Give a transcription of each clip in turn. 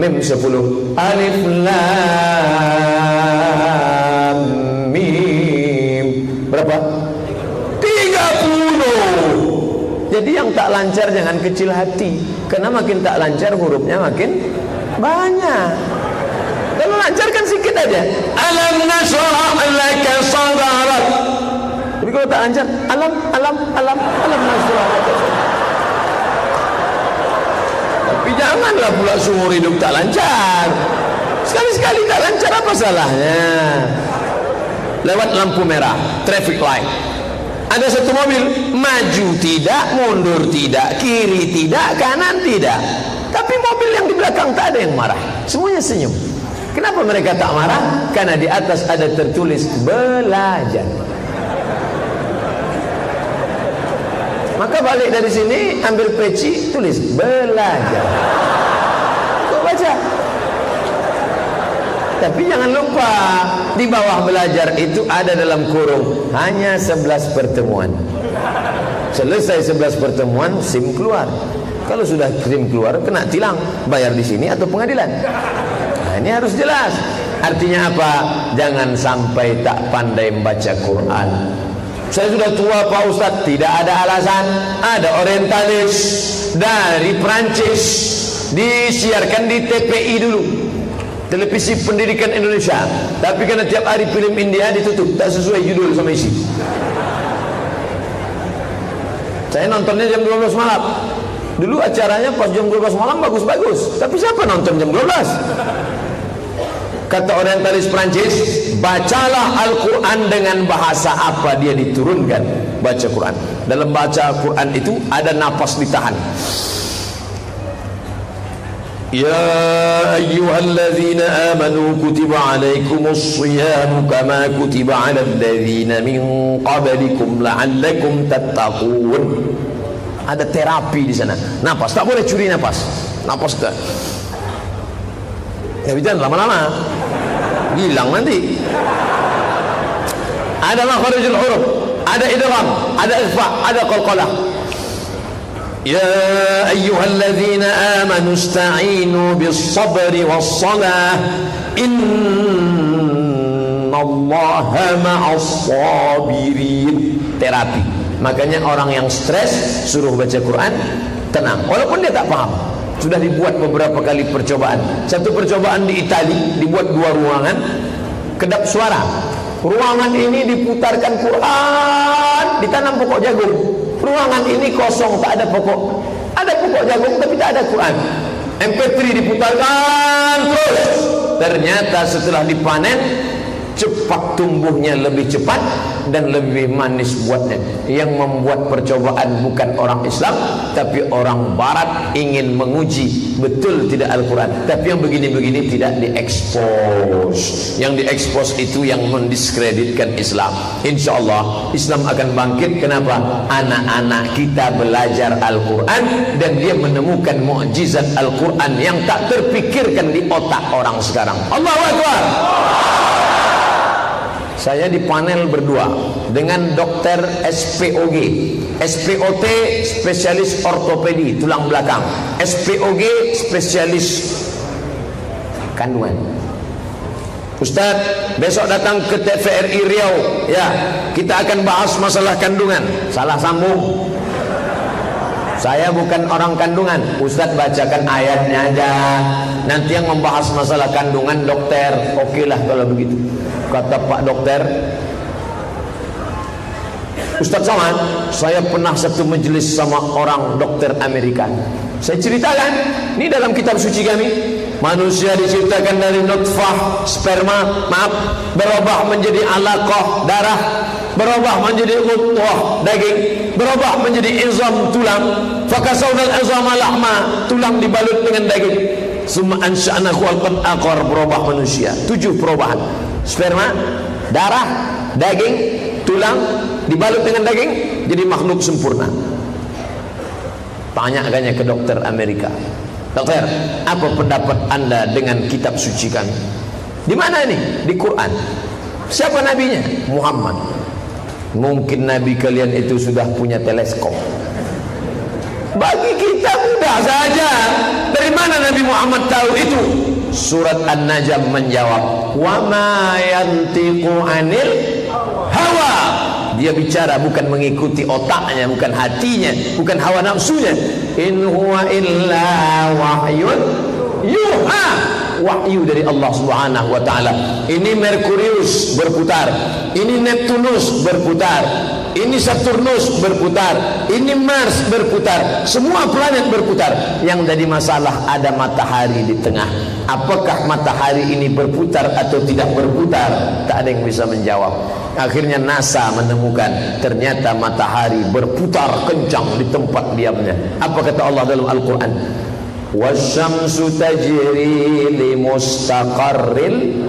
Mim 10, Alif Lam Mim. Berapa? 30. Jadi yang tak lancar jangan kecil hati, karena makin tak lancar hurufnya makin banyak. Kalau lancar kan sedikit aja. Alam nashrah laka sadrak. Tapi kalau tak lancar, alam nashrah laka sadrak. Tapi janganlah pula seumur hidup tak lancar. Sekali-sekali tak lancar, apa salahnya? Lewat lampu merah, traffic light. Ada satu mobil, maju tidak, mundur tidak, kiri tidak, kanan tidak. Tapi mobil yang di belakang tak ada yang marah, semuanya senyum. Kenapa mereka tak marah? Karena di atas ada tertulis belajar. Maka balik dari sini, ambil peci, tulis belajar. Kau baca. Tapi jangan lupa, di bawah belajar itu ada dalam kurung hanya 11 pertemuan. Selesai 11 pertemuan, SIM keluar. Kalau sudah SIM keluar, kena tilang, bayar di sini atau pengadilan. Nah, ini harus jelas. Artinya apa? Jangan sampai tak pandai membaca Quran. Saya sudah tua Pak Ustadz, tidak ada alasan. Ada orientalis dari Prancis, disiarkan di TPI dulu, Televisi Pendidikan Indonesia. Tapi karena tiap hari film India ditutup, tak sesuai judul sama isi. Saya nontonnya jam 12 malam. Dulu acaranya pas jam 12 malam bagus-bagus. Tapi siapa nonton jam 12? Kata orientalis Prancis, bacalah Al-Quran dengan bahasa apa dia diturunkan. Baca Quran. Dalam baca Quran itu ada napas ditahan. Ya ayyuhalladzina amanu kutiba alaikumussyiyam kama kutiba alal ladzina min qablikum la'allakum tattaqun. Ada terapi di sana. Napas, tak boleh curi napas. Napas tak. Ya jangan lama-lama, hilang nanti. Ada makharijul huruf, ada idgham, ada ikhfa, ada qalqalah. Ya ayyuhalladzina amanu ista'inu bis-sabri was-salah innallaha ma'as-sabirin. Terapi. Makanya orang yang stres suruh baca Quran, tenang, walaupun dia tak paham. Sudah dibuat beberapa kali percobaan. Satu percobaan di Itali, dibuat 2 ruangan, kedap suara. Ruangan ini diputarkan Quran, ditanam pokok jagung. Ruangan ini kosong, tak ada pokok. Ada pokok jagung tapi tak ada Quran. MP3 diputarkan terus. Ternyata setelah dipanen, cepat tumbuhnya, lebih cepat dan lebih manis buatnya. Yang membuat percobaan bukan orang Islam, tapi orang Barat ingin menguji betul tidak Al-Quran. Tapi yang begini-begini tidak diekspos. Yang diekspos itu yang mendiskreditkan Islam. Insya Allah Islam akan bangkit. Kenapa? Anak-anak kita belajar Al-Quran dan dia menemukan mukjizat Al-Quran yang tak terpikirkan di otak orang sekarang. Allahu Akbar. Saya di panel berdua dengan dokter SPOG, SPOT spesialis ortopedi tulang belakang, SPOG spesialis kandungan. Ustadz, besok datang ke TVRI Riau, ya, kita akan bahas masalah kandungan. Salah sambung. Saya bukan orang kandungan. Ustadz bacakan ayatnya aja. Nanti yang membahas masalah kandungan dokter. Oke lah kalau begitu. Kata Pak Dokter, Ustadz Somad, saya pernah satu majelis sama orang dokter Amerika. Saya ceritakan, ini dalam kitab suci kami, manusia diciptakan dari nutfah sperma, berubah menjadi alaqah darah, berubah menjadi mudghah daging, berubah menjadi izam tulang, fakasawnal izama lahma, tulang dibalut dengan daging, summa ansha'nahu khalqan akhar, berubah manusia. 7 perubahan. Sperma, darah, daging, tulang dibalut dengan daging, jadi makhluk sempurna. Tanyakannya ke dokter Amerika, dokter, apa pendapat anda dengan kitab suci kami? Di mana ini? Di Quran. Siapa nabinya? Muhammad. Mungkin nabi kalian itu sudah punya teleskop. Bagi kita mudah saja. Dari mana Nabi Muhammad tahu itu? Surat An-Najm menjawab, wa ma yantiqu anil hawa. Dia bicara bukan mengikuti otaknya, bukan hatinya, bukan hawa nafsunya. In huwa illa wahyun yuha. Wahyu dari Allah Subhanahu wa taala. Ini Merkurius berputar, ini Neptunus berputar, ini Saturnus berputar, ini Mars berputar, semua planet berputar. Yang jadi masalah ada matahari di tengah. Apakah matahari ini berputar atau tidak berputar? Tak ada yang bisa menjawab. Akhirnya NASA menemukan ternyata matahari berputar kencang di tempat diamnya. Apa kata Allah dalam Al-Quran? Wasyamsu tajri li mustaqarril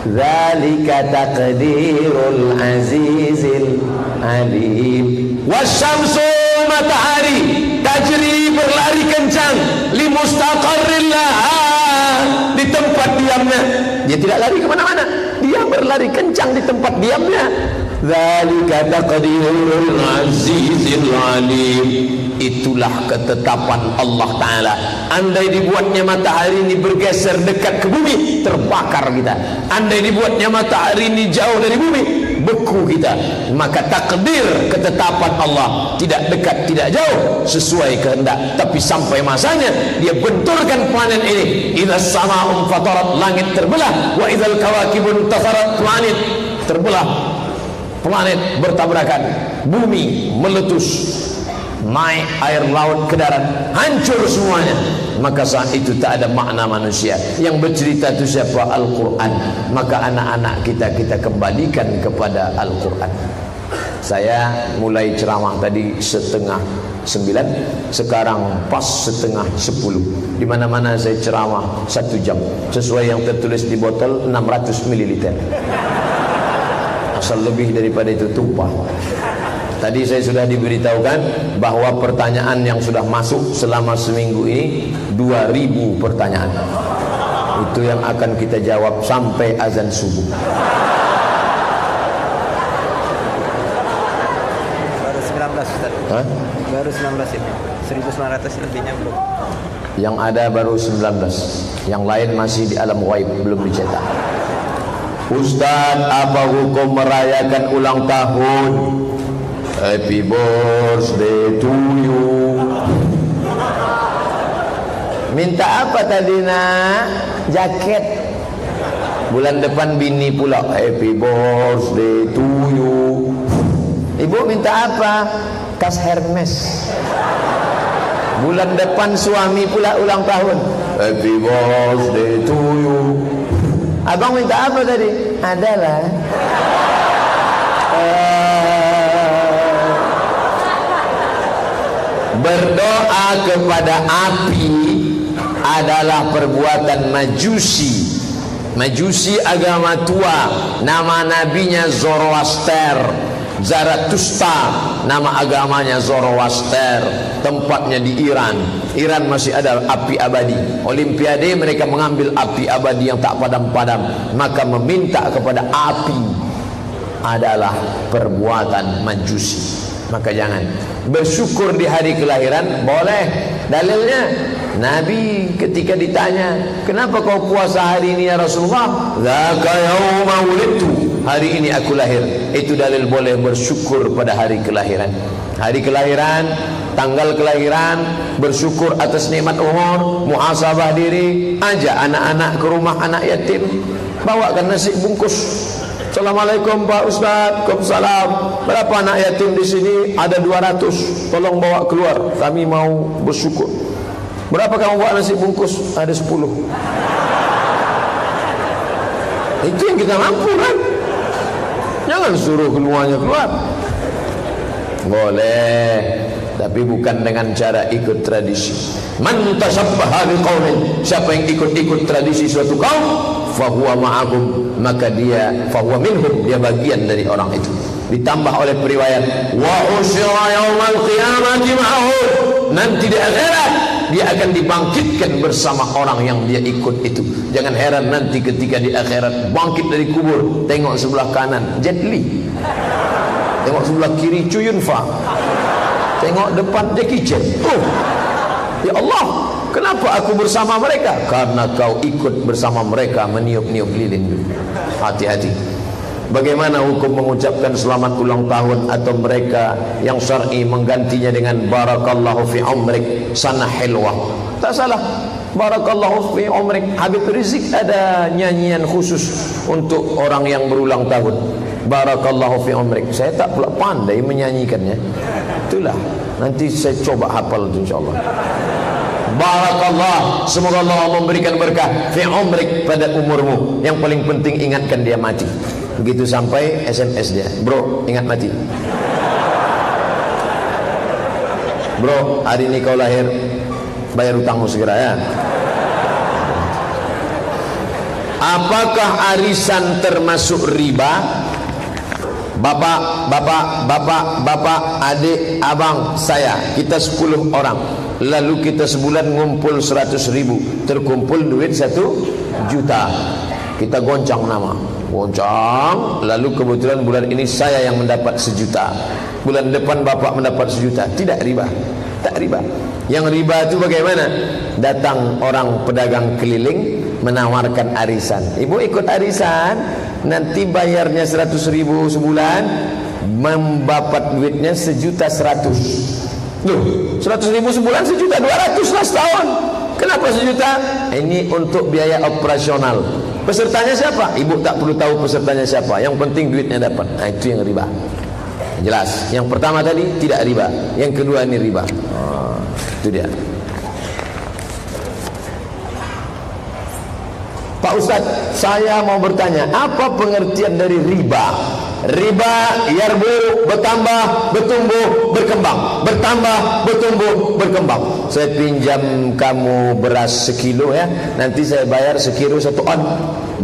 dzalika taqdirul azizil alim. Wasyamsu, matahari, tajri, berlari kencang, li mustaqarril di tempat diamnya. Dia tidak lari kemana-mana, dia berlari kencang di tempat diamnya. Dzalika taqdirul azizil alim. Itulah ketetapan Allah Ta'ala. Andai dibuatnya matahari ini bergeser dekat ke bumi, terbakar kita. Andai dibuatnya matahari ini jauh dari bumi, beku kita. Maka takdir, ketetapan Allah, tidak dekat, tidak jauh, sesuai kehendak. Tapi sampai masanya dia benturkan planet ini. Idza sama'un fatarat, langit terbelah. Wa idzal kawakibun tasarat, planet terbelah, planet bertabrakan, bumi meletus, naik air laut ke darat, hancur semuanya. Maka saat itu tak ada makna manusia. Yang bercerita itu siapa? Al-Quran. Maka anak-anak kita kembalikan kepada Al-Quran. Saya mulai ceramah tadi 8:30, sekarang pas 8:30. Di mana-mana saya ceramah 1 jam, sesuai yang tertulis di botol 600 ml. Asal lebih daripada itu tumpah. Tadi saya sudah diberitahukan bahwa pertanyaan yang sudah masuk selama seminggu ini 2000 pertanyaan. Itu yang akan kita jawab sampai azan subuh. Baru 19 Ustaz. Hah? Baru 19 ini. 1900 lebihnya belum. Yang ada baru 19. Yang lain masih di alam ghaib, belum dicetak. Ustaz, apa hukum merayakan ulang tahun? Happy birthday to you. Minta apa tadi nak? Jaket. Bulan depan bini pula. Happy birthday to you. Ibu minta apa? Tas Hermes. Bulan depan suami pula ulang tahun. Happy birthday to you. Abang minta apa tadi? Adalah berdoa kepada api adalah perbuatan majusi. Majusi agama tua, nama nabinya Zoroaster. Zarathustra, nama agamanya Zoroaster. Tempatnya di Iran. Iran masih ada api abadi. Olimpiade mereka mengambil api abadi yang tak padam-padam. Maka meminta kepada api adalah perbuatan majusi. Maka jangan. Bersyukur di hari kelahiran boleh. Dalilnya Nabi ketika ditanya, kenapa kau puasa hari ini ya Rasulullah? Dzaka yauma wulidtu, hari ini aku lahir. Itu dalil boleh bersyukur pada hari kelahiran. Hari kelahiran, tanggal kelahiran, bersyukur atas nikmat umur, muhasabah diri, ajak anak-anak ke rumah anak yatim, bawakan nasi bungkus. Assalamualaikum Pak Ustaz. Waalaikumsalam. Berapa anak yatim di sini? Ada 200. Tolong bawa keluar. Kami mau bersyukur. Berapa kamu bawa nasi bungkus? Ada 10. Itu yang kita mampu kan? Jangan suruh keluarnya keluar. Boleh, tapi bukan dengan cara ikut tradisi. Man tashabbaha biqaumin, siapa yang ikut-ikut tradisi suatu kaum, fahuwa ma'ahum, maka dia fahuwa minhum, dia bagian dari orang itu. Ditambah oleh periwayat wa usyra yaumal qiyamati ma'ahum, nanti di akhirat dia akan dibangkitkan bersama orang yang dia ikut itu. Jangan heran nanti ketika di akhirat bangkit dari kubur, tengok sebelah kanan Jet Li, tengok sebelah kiri Chu Yun Fa, Tengok depan Jackie Chan. Oh, ya Allah, kenapa aku bersama mereka? Karena kau ikut bersama mereka meniup-niup lilin. Hati-hati. Bagaimana hukum mengucapkan selamat ulang tahun atau mereka yang syar'i menggantinya dengan barakallahu fi umrik sana hilwah? Tak salah. Barakallahu fi umrik. Habib Rizik ada nyanyian khusus untuk orang yang berulang tahun. Barakallahu fi umrik. Saya tak pula pandai menyanyikannya. Itulah, nanti saya coba hafal itu insyaallah. Barakallah, semoga Allah memberikan berkah fi umrik pada umurmu. Yang paling penting ingatkan dia mati. Begitu sampai SMS dia, bro ingat mati. Bro, hari ini kau lahir, bayar utangmu segera ya. Apakah arisan termasuk riba? Bapak, adik, abang saya, kita 10 orang. Lalu kita sebulan ngumpul 100.000, terkumpul duit 1 juta. Kita goncang nama, goncang. Lalu kebetulan bulan ini saya yang mendapat 1 juta, bulan depan bapak mendapat 1 juta. Tidak riba, tak riba. Yang riba itu bagaimana? Datang orang pedagang keliling menawarkan arisan. Ibu ikut arisan, nanti bayarnya 100.000 sebulan, mendapat duitnya 1.100.000. Loh, 100.000 sebulan 1.200.000 lah setahun. Kenapa 1 juta? Ini untuk biaya operasional. Pesertanya siapa? Ibu tak perlu tahu pesertanya siapa. Yang penting duitnya dapat. Nah, itu yang riba. Jelas. Yang pertama tadi tidak riba. Yang kedua ini riba. Itu dia. Pak Ustaz, saya mau bertanya, apa pengertian dari riba? Riba yarbu, bertambah, bertumbuh, berkembang, bertambah, bertumbuh, berkembang. Saya pinjam kamu beras 1 kilo ya, nanti saya bayar 1 kilo 1 on.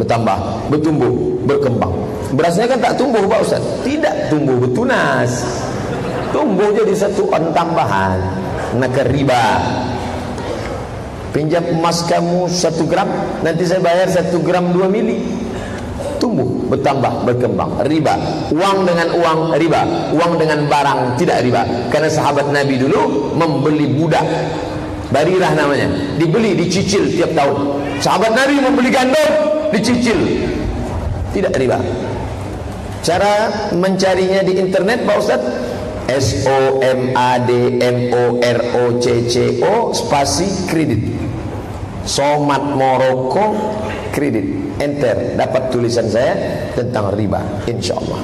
Bertambah, bertumbuh, berkembang. Berasnya kan tak tumbuh Pak Ustaz. Tidak tumbuh, bertunas. Tumbuh jadi 1 on tambahan. Maka riba. Pinjam emas kamu 1 gram, nanti saya bayar 1 gram 2 mili. Tumbuh, bertambah, berkembang. Riba. Uang dengan uang riba, uang dengan barang tidak riba. Karena sahabat Nabi dulu membeli budak, Barirah namanya, dibeli, dicicil tiap tahun. Sahabat Nabi membeli gandum, dicicil, tidak riba. Cara mencarinya di internet Pak Ustaz, SOMADMOROCCO spasi kredit, Somat Moroko kredit. Enter, dapat tulisan saya tentang riba, insyaallah.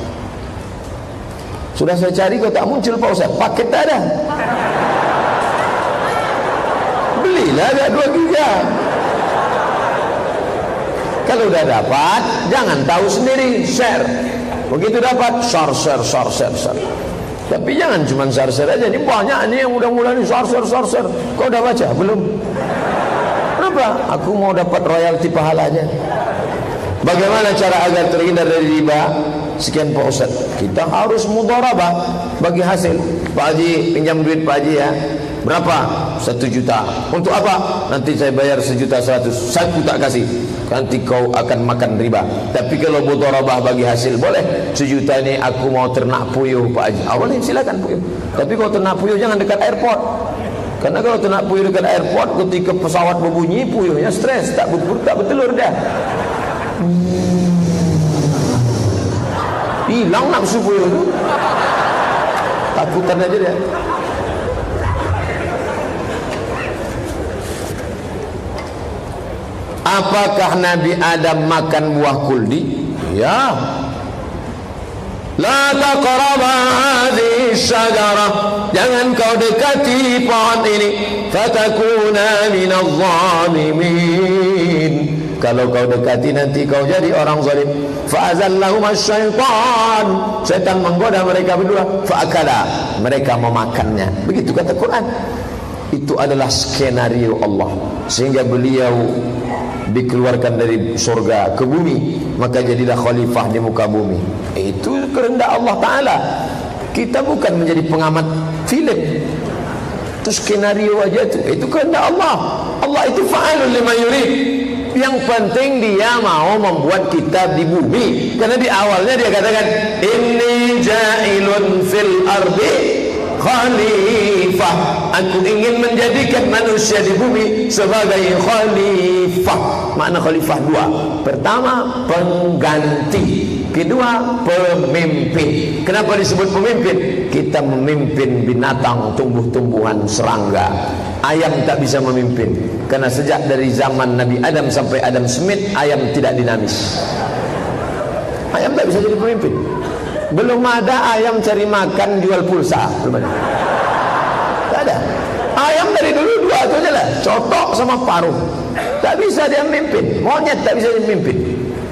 Sudah saya cari kok tak muncul Pak Ustaz. Paket tak ada. Belilah ada 2 giga. Kalau udah dapat, jangan tahu sendiri, share. Begitu dapat, share. Tapi jangan cuma share aja. Ini banyak nih yang mudah-mudahan share. Kau udah baca? Belum? Kenapa? Aku mau dapat royalti pahalanya. Bagaimana cara agar terhindar dari riba? Sekian Pak Ustaz. Kita harus mudharabah bagi hasil. Pak Haji, pinjam duit Pak Haji ya. Berapa? 1 juta. Untuk apa? Nanti saya bayar 1.100.000. Saya tak kasih. Nanti kau akan makan riba. Tapi kalau mudharabah bagi hasil, boleh. 1 juta ini aku mau ternak puyuh Pak Haji. Boleh, silakan puyuh. Tapi kalau ternak puyuh jangan dekat airport. Karena kalau ternak puyuh dekat airport, ketika pesawat berbunyi, puyuhnya stres, tak bertelur dah. Hilang nafsu puyuh itu. Takutan aja dia. Apakah Nabi Adam makan buah kuldi? Ya. La taqraba hadhihi syajarah, jangan kau dekati pohon ini, fatakuna minadh dhalimin. Kalau kau dekati nanti kau jadi orang zalim. Fa'azallahuma syaitan, setan menggoda mereka berdua. Fa'akala, mereka memakannya. Begitu kata Quran. Itu adalah skenario Allah, sehingga beliau dikeluarkan dari surga ke bumi, maka jadilah khalifah di muka bumi. Itu kehendak Allah Ta'ala. Kita bukan menjadi pengamat film. Itu skenario aja itu kehendak Allah. Allah itu fa'alun lima yurid. Yang penting dia mau membuat kita di bumi. Karena di awalnya dia katakan, inni ja'ilun fil ardi khalifah. Aku ingin menjadikan manusia di bumi sebagai khalifah. Makna khalifah dua. Pertama, pengganti. Kedua, pemimpin. Kenapa disebut pemimpin? Kita memimpin binatang, tumbuh-tumbuhan, serangga. Ayam tak bisa memimpin, karena sejak dari zaman Nabi Adam sampai Adam Smith, ayam tidak dinamis. Ayam tak bisa jadi pemimpin. Belum ada ayam cari makan jual pulsa, belum ada. Tak ada. Ayam dari dulu dua itu aja lah, cotok sama paruh. Tak bisa dia memimpin. Monyet tak bisa dia memimpin.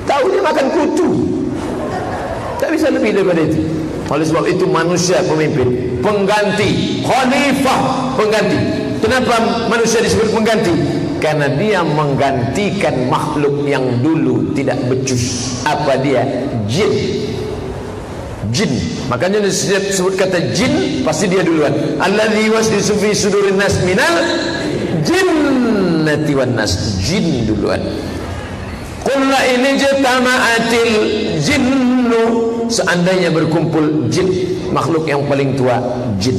Tahu dia makan kutu. Tak bisa lebih daripada itu. Oleh sebab itu manusia pemimpin, pengganti, khalifah, pengganti. Kenapa manusia disebut pengganti? Karena dia menggantikan makhluk yang dulu tidak becus. Apa dia? Jin. Jin. Makanya disebut kata jin, pasti dia duluan. Alladzi waswisu fi sudurin nas minal jinnati wan nas. Jin duluan. Qul la in jatama'atil jinnu, seandainya berkumpul jin, makhluk yang paling tua jin.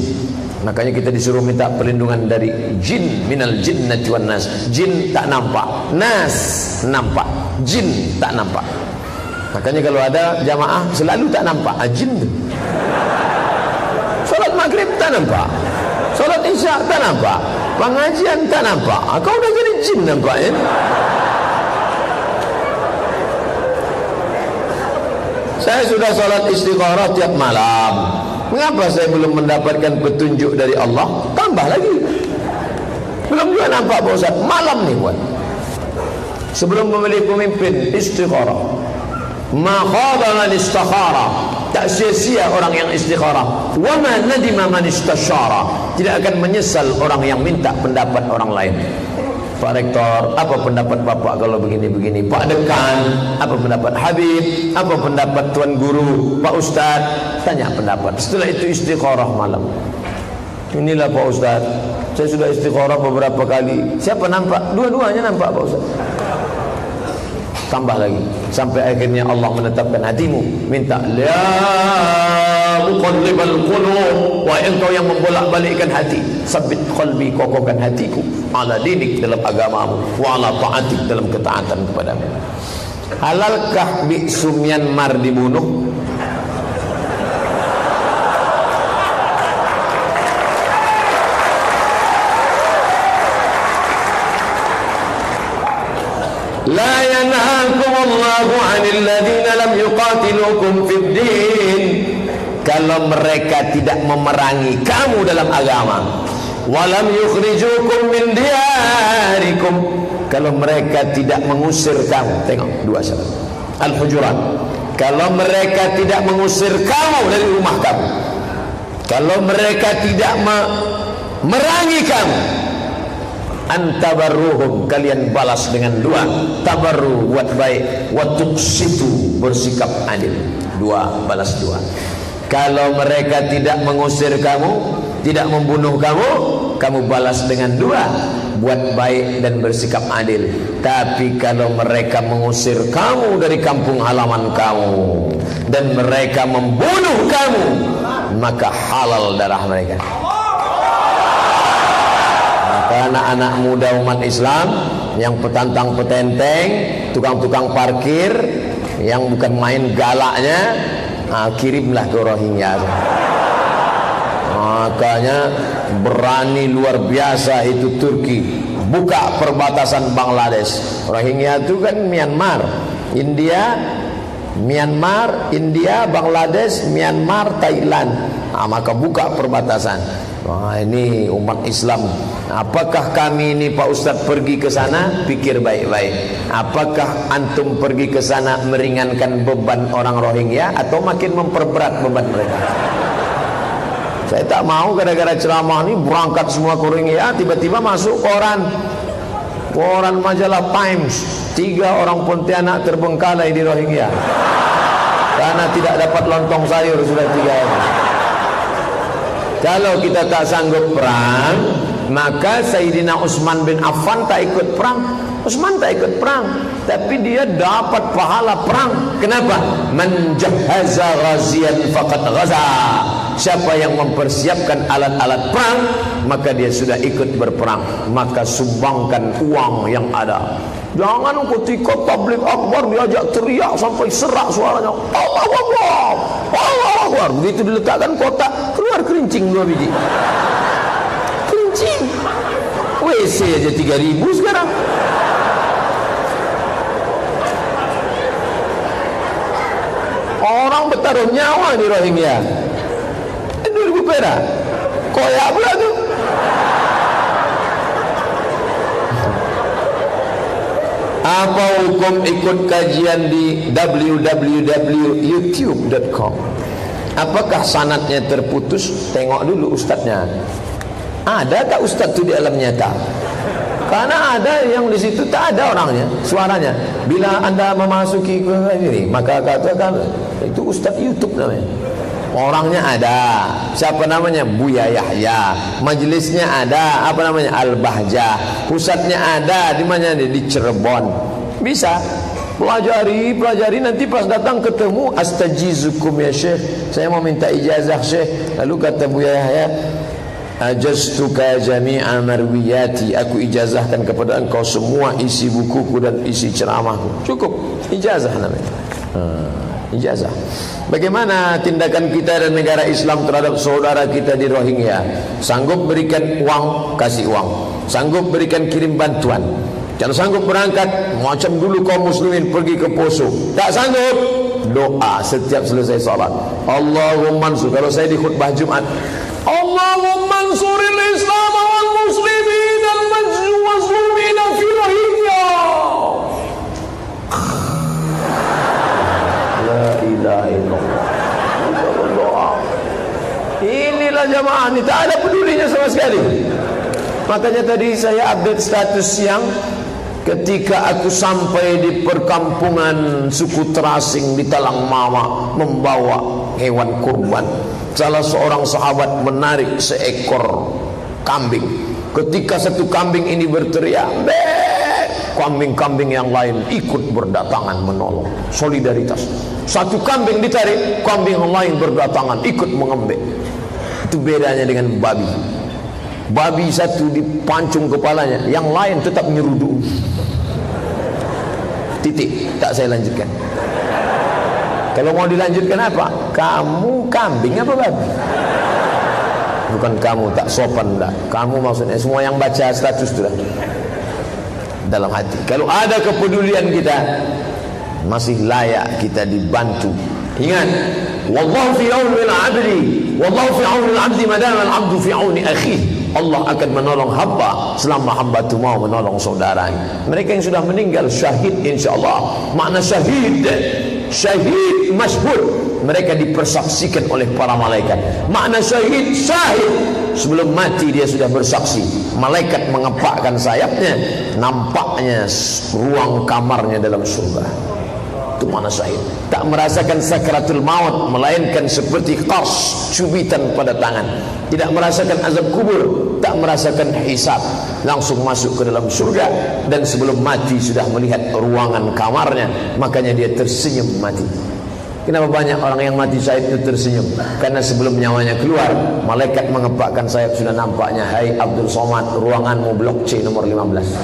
Makanya kita disuruh minta perlindungan dari jin, minal jinnati wan nas. Jin tak nampak, nas nampak, jin tak nampak. Makanya kalau ada jamaah selalu tak nampak jin tu. Solat maghrib tak nampak, solat isya tak nampak, pengajian tak nampak. Kau dah jadi jin nampak ya? Saya sudah solat istikharah tiap malam. Mengapa saya belum mendapatkan petunjuk dari Allah? Tambah lagi. Belum juga nampak Pak Ustaz. Malam nih buat. Sebelum memilih pemimpin, istikharah. Ma khaba man istakhara. Tak sia-sia orang yang istikharah. Wa ma nadima man istashara. Tidak akan menyesal orang yang minta pendapat orang lain. Pak Rektor, apa pendapat Bapak kalau begini-begini? Pak Dekan, apa pendapat Habib? Apa pendapat Tuan Guru? Pak Ustaz, tanya pendapat. Setelah itu istikharah malam. Inilah Pak Ustaz, saya sudah istikharah beberapa kali. Siapa nampak? Dua-duanya nampak Pak Ustaz. Tambah lagi sampai akhirnya Allah menetapkan hatimu. Minta la muqallibal qulub, wa engkau yang membolak-balikkan hati, sabit qalbi, kokohkan hatiku ala dinik, dalam agamamu, wa ala ta'atik, dalam ketaatan kepadamu. Halalkah biksu Myanmar dibunuh? La yanhakumullahu 'anil ladzina lam yuqatilukum fid din. Kalau mereka tidak memerangi kamu dalam agama, walam yukhrijukum min diyarikum, kalau mereka tidak mengusir kamu. Tengok dua syarat. Al-Hujurat. Kalau mereka tidak mengusir kamu dari rumah kamu, kalau mereka tidak memerangi kamu, antabarruhum, kalian balas dengan dua. Tabarru, buat baik, wa tuqsitu, bersikap adil. Dua, balas dua. Kalau mereka tidak mengusir kamu, tidak membunuh kamu, kamu balas dengan dua, buat baik dan bersikap adil. Tapi kalau mereka mengusir kamu dari kampung halaman kamu dan mereka membunuh kamu, maka halal darah mereka. Anak-anak muda umat Islam yang petantang petenteng, tukang-tukang parkir, yang bukan main galaknya, kirimlah ke Rohingya. Makanya berani luar biasa itu Turki buka perbatasan Bangladesh. Rohingya itu kan Myanmar, India, Bangladesh, Myanmar, Thailand. Maka buka perbatasan. Wah, ini umat Islam. Apakah kami ini Pak Ustadz pergi ke sana? Pikir baik-baik. Apakah antum pergi ke sana meringankan beban orang Rohingya atau makin memperberat beban mereka? Saya tak mau gara-gara ceramah ini berangkat semua ke Rohingya, tiba-tiba masuk koran majalah Times, 3 orang Pontianak terbengkalai di Rohingya karena tidak dapat lontong sayur sudah 3 hari. Kalau kita tak sanggup perang, maka Sayyidina Utsman bin Affan tak ikut perang. Utsman tak ikut perang, tapi dia dapat pahala perang. Kenapa? Man jahaza ghaziyan faqad ghaza. siapa yang mempersiapkan alat-alat perang, maka dia sudah ikut berperang. Maka sumbangkan uang yang ada. Jangan ketika tabligh akbar diajak teriak sampai serak suaranya, Allahu Akbar, Allahu Akbar. Begitu diletakkan kotak, keluar kerincing 2 biji. Kerincing. WC aja 3.000 sekarang. Orang bertaruh nyawa di Rohingya. 2.000 perak. Koyak pula tu. Apa hukum ikut kajian di www.youtube.com? Apakah sanadnya terputus? Tengok dulu ustadznya. Ada tak ustadz itu di alam nyata? Karena ada yang di situ tak ada orangnya, suaranya. Bila anda memasuki ke ini, maka katakan itu ustadz YouTube namanya. Orangnya ada. Siapa namanya? Buya Yahya. Majelisnya ada. Apa namanya? Al-Bahjah. Pusatnya ada. Di mana? Di Cirebon. Bisa. Pelajari nanti pas datang ketemu, astajizukum ya Syekh, saya mau minta ijazah Syekh. Lalu kata Buya Yahya, ajaztuka jami'a marwiyati, aku ijazahkan kepada engkau semua isi bukuku dan isi ceramahku. Cukup, ijazah namanya. Ijazah. Bagaimana tindakan kita dan negara Islam terhadap saudara kita di Rohingya? Sanggup berikan uang, kasih uang. Sanggup berikan kirim bantuan. Kalau sanggup berangkat, macam dulu kaum muslimin pergi ke Poso. Tak sanggup, doa setiap selesai salat. Allahumma ansur. Kalau saya di khutbah Jumat, Allahumma ansuril Islam wal muslimin al mazlumin fi Rohingya. La ilaha illallah. Inilah jamaah ini, tak ada pedulinya sama sekali. Makanya tadi saya update status siang, ketika aku sampai di perkampungan suku terasing di Talang Mama membawa hewan kurban, salah seorang sahabat menarik seekor kambing. Ketika satu kambing ini berteriak, kambing-kambing yang lain ikut berdatangan menolong. Solidaritas. Satu kambing ditarik, kambing yang lain berdatangan ikut mengembek. Itu bedanya dengan babi. Babi satu dipancung kepalanya, yang lain tetap nyeruduk. Titik. Tak saya lanjutkan. Kalau mau dilanjutkan apa? Kamu kambing apa babi? Bukan kamu, tak sopan dah. Kamu maksudnya semua yang baca status itu dah. Dalam hati. Kalau ada kepedulian kita, masih layak kita dibantu. Ingat, wallahu fi auni al-'abdi, wallahu fi auni al-'abdi madama al-'abdu fi auni akhihi. Allah akan menolong hamba selama hamba itu mau menolong saudaranya. Mereka yang sudah meninggal syahid insyaallah. Makna syahid, syahid masyhur, mereka dipersaksikan oleh para malaikat. Makna syahid, syahid, sebelum mati dia sudah bersaksi. Malaikat mengepakkan sayapnya, nampaknya ruang kamarnya dalam surga. Itu makna syahid. Tak merasakan sakaratul maut, melainkan seperti qas, cubitan pada tangan. Tidak merasakan azab kubur, tak merasakan hisab, langsung masuk ke dalam surga. Dan sebelum mati sudah melihat ruangan kamarnya. Makanya dia tersenyum mati. Kenapa banyak orang yang mati syahid itu tersenyum? Karena sebelum nyawanya keluar, malaikat mengepakkan sayap, sudah nampaknya, hai Abdul Somad, ruanganmu blok C nomor 15.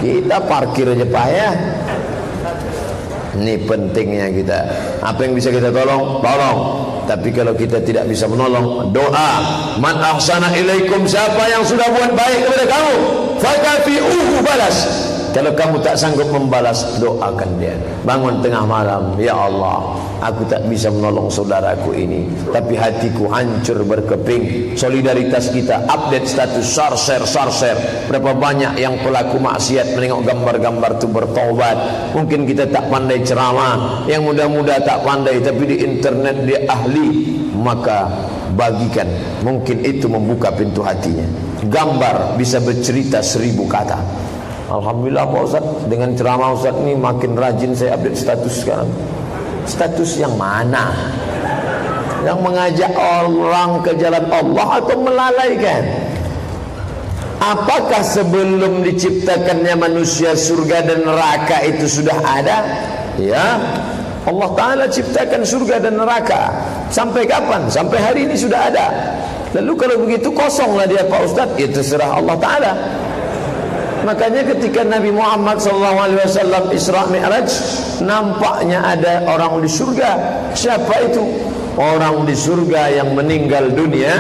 Kita parkir aja payah. Ini pentingnya kita. Apa yang bisa kita tolong, tolong. Tapi kalau kita tidak bisa menolong, doa. Man ahsana ilaikum, siapa yang sudah buat baik kepada kamu, fakafi'uhu, balas. Kalau kamu tak sanggup membalas, doakan dia. Bangun tengah malam, ya Allah, aku tak bisa menolong saudaraku ini, tapi hatiku hancur berkeping. Solidaritas kita, update status, share. Berapa banyak yang pelaku maksiat menengok gambar-gambar itu bertaubat. Mungkin kita tak pandai ceramah, yang muda-muda tak pandai, tapi di internet dia ahli. Maka bagikan, mungkin itu membuka pintu hatinya. Gambar bisa bercerita 1000 kata. Alhamdulillah Pak Ustaz, dengan ceramah Ustaz ini makin rajin saya update status sekarang. Status yang mana? Yang mengajak orang ke jalan Allah atau melalaikan? Apakah sebelum diciptakannya manusia surga dan neraka itu sudah ada? Ya. Allah Ta'ala ciptakan surga dan neraka. Sampai kapan? Sampai hari ini sudah ada. Lalu kalau begitu kosonglah dia Pak Ustadz. Ya terserah Allah Ta'ala. Makanya ketika Nabi Muhammad SAW Isra Mi'raj, nampaknya ada orang di surga. Siapa itu? Orang di surga yang meninggal dunia,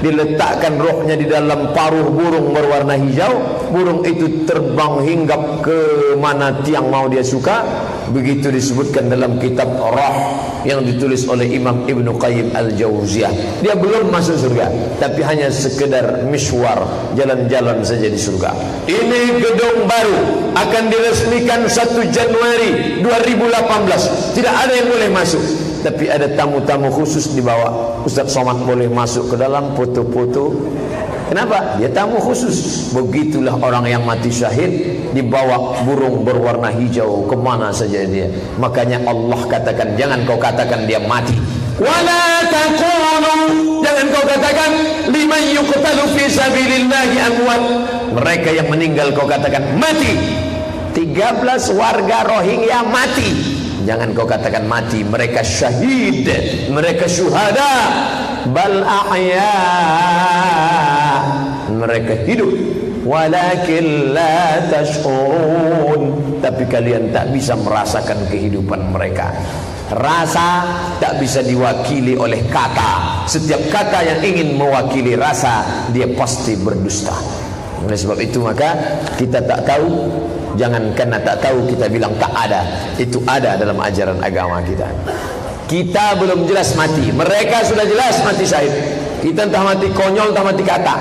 diletakkan rohnya di dalam paruh burung berwarna hijau. Burung itu terbang hinggap ke mana tiang mau dia suka. Begitu disebutkan dalam kitab Roh yang ditulis oleh Imam Ibnu Qayyim Al-Jauziyah. Dia belum masuk surga, tapi hanya sekedar mishwar, jalan-jalan saja di surga. Ini gedung baru akan diresmikan 1 Januari 2018. Tidak ada yang boleh masuk, tapi ada tamu-tamu khusus di bawah. Ustaz Somad boleh masuk ke dalam foto-foto. Kenapa? Dia tamu khusus. Begitulah orang yang mati syahid, dibawa burung berwarna hijau kemana saja dia. Makanya Allah katakan, jangan kau katakan dia mati. Wala taqulu, jangan kau katakan liman yuqtalu fi sabilillahi amwat. Mereka yang meninggal kau katakan mati. 13 warga Rohingya mati. Jangan kau katakan mati, mereka syahid, mereka syuhada. Bal ahya, mereka hidup. Walakin la tash'urun, tapi kalian tak bisa merasakan kehidupan mereka. Rasa tak bisa diwakili oleh kata. Setiap kata yang ingin mewakili rasa, dia pasti berdusta. Oleh sebab itu maka kita tak tahu. Jangan karena tak tahu kita bilang tak ada. Itu ada dalam ajaran agama kita. Kita belum jelas mati, mereka sudah jelas mati syahid. Kita entah mati konyol, entah mati kata.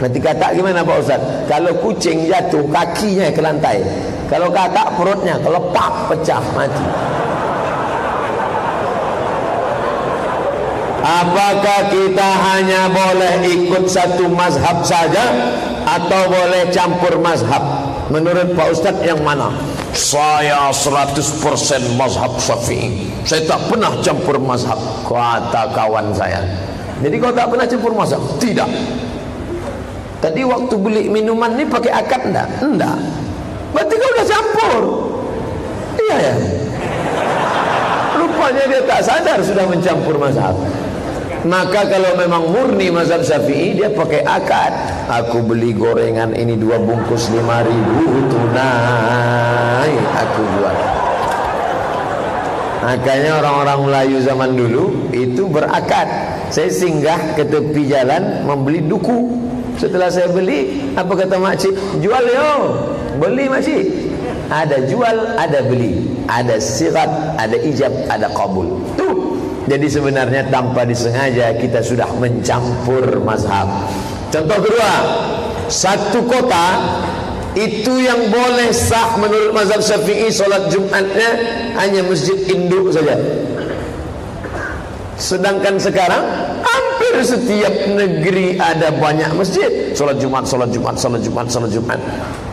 Mati kata gimana Pak Ustaz? Kalau kucing jatuh kakinya ke lantai, kalau kata perutnya, kalau pak pecah mati. Apakah kita hanya boleh ikut satu mazhab saja atau boleh campur mazhab? Menurut Pak Ustaz yang mana? Saya 100% mazhab Syafi'i. Saya tak pernah campur mazhab, kata kawan saya. Jadi kau tak pernah campur mazhab? Tidak. Tadi waktu beli minuman ni pakai akad enggak? Enggak. Berarti kau dah campur. Iya ya. Rupanya dia tak sadar sudah mencampur mazhab. Maka kalau memang murni mazhab Syafi'i, dia pakai akad. Aku beli gorengan ini 2 bungkus 5.000 tunai, aku buat. Makanya orang-orang Melayu zaman dulu itu berakad. Saya singgah ke tepi jalan membeli duku. Setelah saya beli, apa kata makcik? Jual yo. Beli makcik. Ada jual, ada beli. Ada sirat, ada ijab, ada qabul. Tuh. Jadi sebenarnya tanpa disengaja kita sudah mencampur mazhab. Contoh kedua, satu kota itu yang boleh sah menurut mazhab Syafi'i solat Jumatnya hanya masjid induk saja. Sedangkan sekarang hampir setiap negeri ada banyak masjid. Solat Jumat, solat Jumat, solat Jumat, solat Jumat.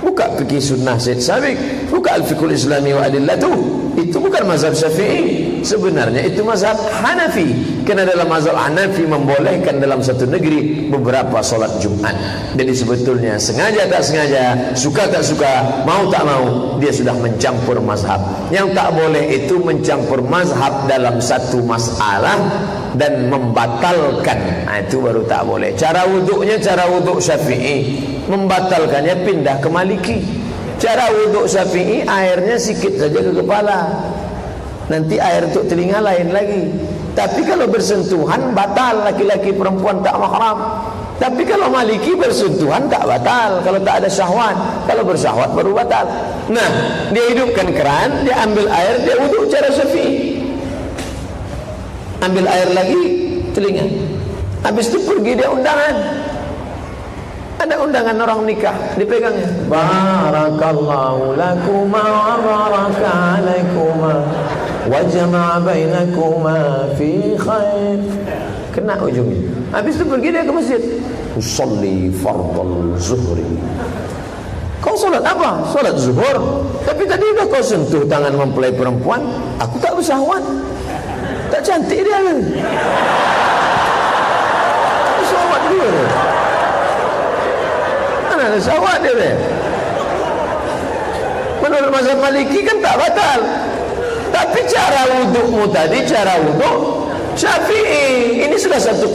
Buka fikih sunnah Syed Sabiq, buka al-fiqhul islami wa adillatuh. Itu bukan mazhab Syafi'i. Sebenarnya itu mazhab Hanafi. Karena dalam mazhab Hanafi membolehkan dalam satu negeri beberapa solat Jumat. Jadi sebetulnya sengaja tak sengaja, suka tak suka, mau tak mau, dia sudah mencampur mazhab. Yang tak boleh itu mencampur mazhab dalam satu masalah dan membatalkan. Nah, itu baru tak boleh. Cara wuduknya cara wuduk Syafi'i, membatalkannya pindah ke Maliki. Cara wuduk Syafi'i airnya sikit saja ke kepala, nanti air untuk telinga lain lagi. Tapi kalau bersentuhan batal, laki-laki perempuan tak mahram. Tapi kalau Maliki bersentuhan tak batal kalau tak ada syahwat. Kalau bersyahwat baru batal. Nah, dia hidupkan keran, dia ambil air, dia wuduk cara Syafi'i. Ambil air lagi telinga. Habis itu pergi dia undangan. Ada undangan orang nikah, dipegangnya. Barakallahu lakuma wa baraka alaikuma wa jama'a bainakuma fi khair. Kena ujungnya. Habis itu pergi dia ke masjid. Usolli fardal zuhri. Kau solat apa? Solat zuhur. Tapi tadi udah kau sentuh tangan mempelai perempuan. Aku tak bersyahwat. Tak cantik dia. Syahwat dia. Mana ada syahwat dia? Menurut mazhab Maliki kan tak batal. Tapi cara wudukmu tadi, cara wuduk Syafi'i. Ini sudah satu